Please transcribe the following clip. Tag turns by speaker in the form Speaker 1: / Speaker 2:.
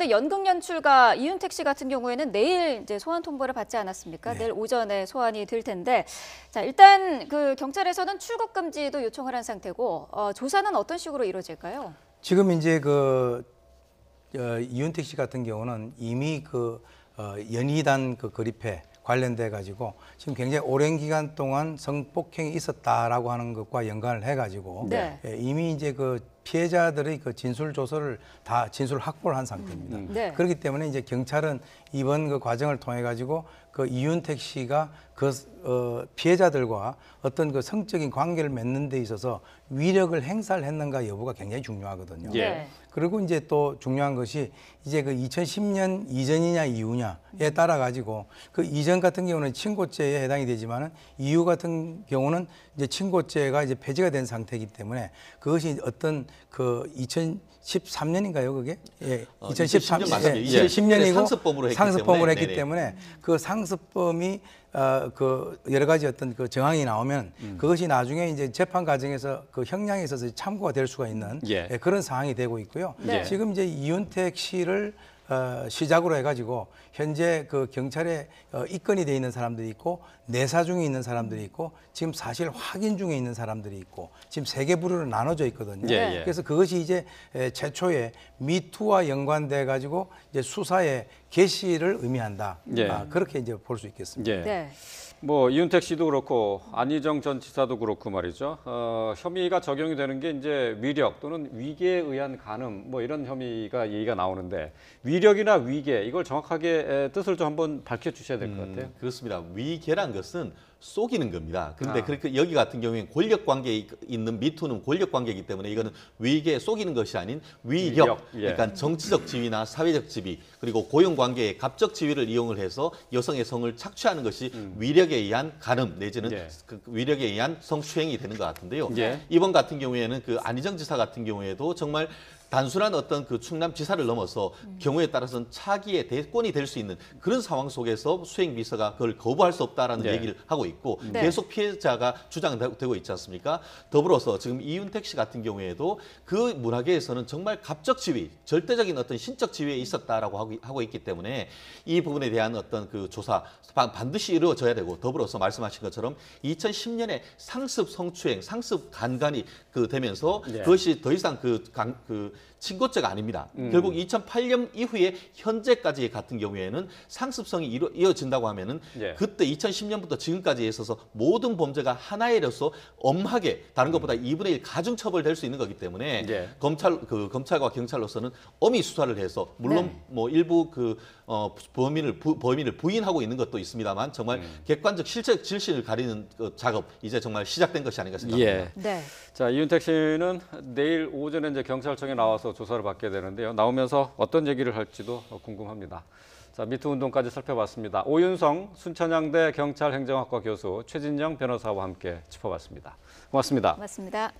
Speaker 1: 그런데 연극 연출가 이윤택 씨 같은 경우에는 내일 이제 소환 통보를 받지 않았습니까?
Speaker 2: 네.
Speaker 1: 내일 오전에 소환이 될 텐데, 자 일단 그 경찰에서는 출국 금지도 요청을 한 상태고 조사는 어떤 식으로 이루어질까요?
Speaker 2: 지금 이제 이윤택 씨 같은 경우는 이미 연희단 그립회 관련돼 가지고 지금 굉장히 오랜 기간 동안 성폭행이 있었다라고 하는 것과 연관을 해 가지고
Speaker 1: 네.
Speaker 2: 이미 이제 피해자들의 진술 조서를 다 진술 확보를 한 상태입니다.
Speaker 1: 네.
Speaker 2: 그렇기 때문에 이제 경찰은 이번 과정을 통해 가지고 이윤택 씨가 피해자들과 어떤 성적인 관계를 맺는 데 있어서 위력을 행사를 했는가 여부가 굉장히 중요하거든요.
Speaker 1: 네.
Speaker 2: 그리고 이제 또 중요한 것이 이제 2010년 이전이냐 이후냐에 따라 가지고 이전 같은 경우는 친고죄에 해당이 되지만은 이후 같은 경우는 이제 친고죄가 이제 폐지가 된 상태이기 때문에 그것이 어떤 2013년인가요, 그게? 예.
Speaker 3: 2013년 맞습니다.
Speaker 2: 예. 10년이고
Speaker 3: 상습범으로 했기
Speaker 2: 때문에 그 상습범이 여러 가지 어떤 정황이 나오면 그것이 나중에 이제 재판 과정에서 형량에 있어서 참고가 될 수가 있는 그런 상황이 되고 있고요.
Speaker 1: 네.
Speaker 2: 지금 이제 이윤택 씨를 시작으로 해가지고 현재 경찰에 입건이 돼 있는 사람들이 있고 내사 중에 있는 사람들이 있고 지금 사실 확인 중에 있는 사람들이 있고 지금 세 개 부류로 나눠져 있거든요. 그래서 그것이 이제 최초에 미투와 연관돼 가지고 이제 수사의 개시를 의미한다. 그렇게 이제 볼 수 있겠습니다.
Speaker 1: 네.
Speaker 4: 뭐 이윤택 씨도 그렇고 안희정 전 지사도 그렇고 말이죠. 혐의가 적용이 되는 게 이제 위력 또는 위계에 의한 간음 뭐 이런 혐의가 얘기가 나오는데 위력이나 위계 이걸 정확하게 뜻을 좀 한번 밝혀주셔야 될 것 같아요.
Speaker 3: 그렇습니다. 위계란 것은 속이는 겁니다. 그런데 그렇게 여기 같은 경우에는 권력 관계에 있는 미투는 권력 관계이기 때문에 이거는 위계 속이는 것이 아닌 위력, 그러니까 정치적 지위나 사회적 지위 그리고 고용 관계의 갑적 지위를 이용을 해서 여성의 성을 착취하는 것이 위력에 의한 간음 내지는 위력에 의한 성추행이 되는 것 같은데요. 이번 같은 경우에는 안희정 지사 같은 경우에도 정말 단순한 어떤 충남 지사를 넘어서 경우에 따라서는 차기의 대권이 될 수 있는 그런 상황 속에서 수행 비서가 그걸 거부할 수 없다라는 얘기를 하고 있고 계속 피해자가 주장되고 있지 않습니까? 더불어서 지금 이윤택 씨 같은 경우에도 그 문화계에서는 정말 갑적 지위, 절대적인 어떤 신적 지위에 있었다라고 하고 있기 때문에 이 부분에 대한 어떤 조사 반드시 이루어져야 되고 더불어서 말씀하신 것처럼 2010년에 상습 성추행, 상습 간간이 되면서 그것이 더 이상 친고죄가 아닙니다. 결국 2008년 이후에 현재까지 같은 경우에는 상습성이 이어진다고 하면은 그때 2010년부터 지금까지에 있어서 모든 범죄가 하나에서 엄하게 다른 것보다 2분의 1 가중 처벌될 수 있는 거기 때문에 검찰과 경찰로서는 엄히 수사를 해서 물론 뭐 일부 범인을 부인하고 있는 것도 있습니다만 정말 객관적 실체적 질신을 가리는 작업 이제 정말 시작된 것이 아닌가 생각합니다.
Speaker 4: 자, 이윤택 씨는 내일 오전에 이제 경찰청에 나와서 조사를 받게 되는데요. 나오면서 어떤 얘기를 할지도 궁금합니다. 자, 미투 운동까지 살펴봤습니다. 오윤성 순천향대 경찰행정학과 교수 최진영 변호사와 함께 짚어봤습니다. 고맙습니다.
Speaker 1: 고맙습니다.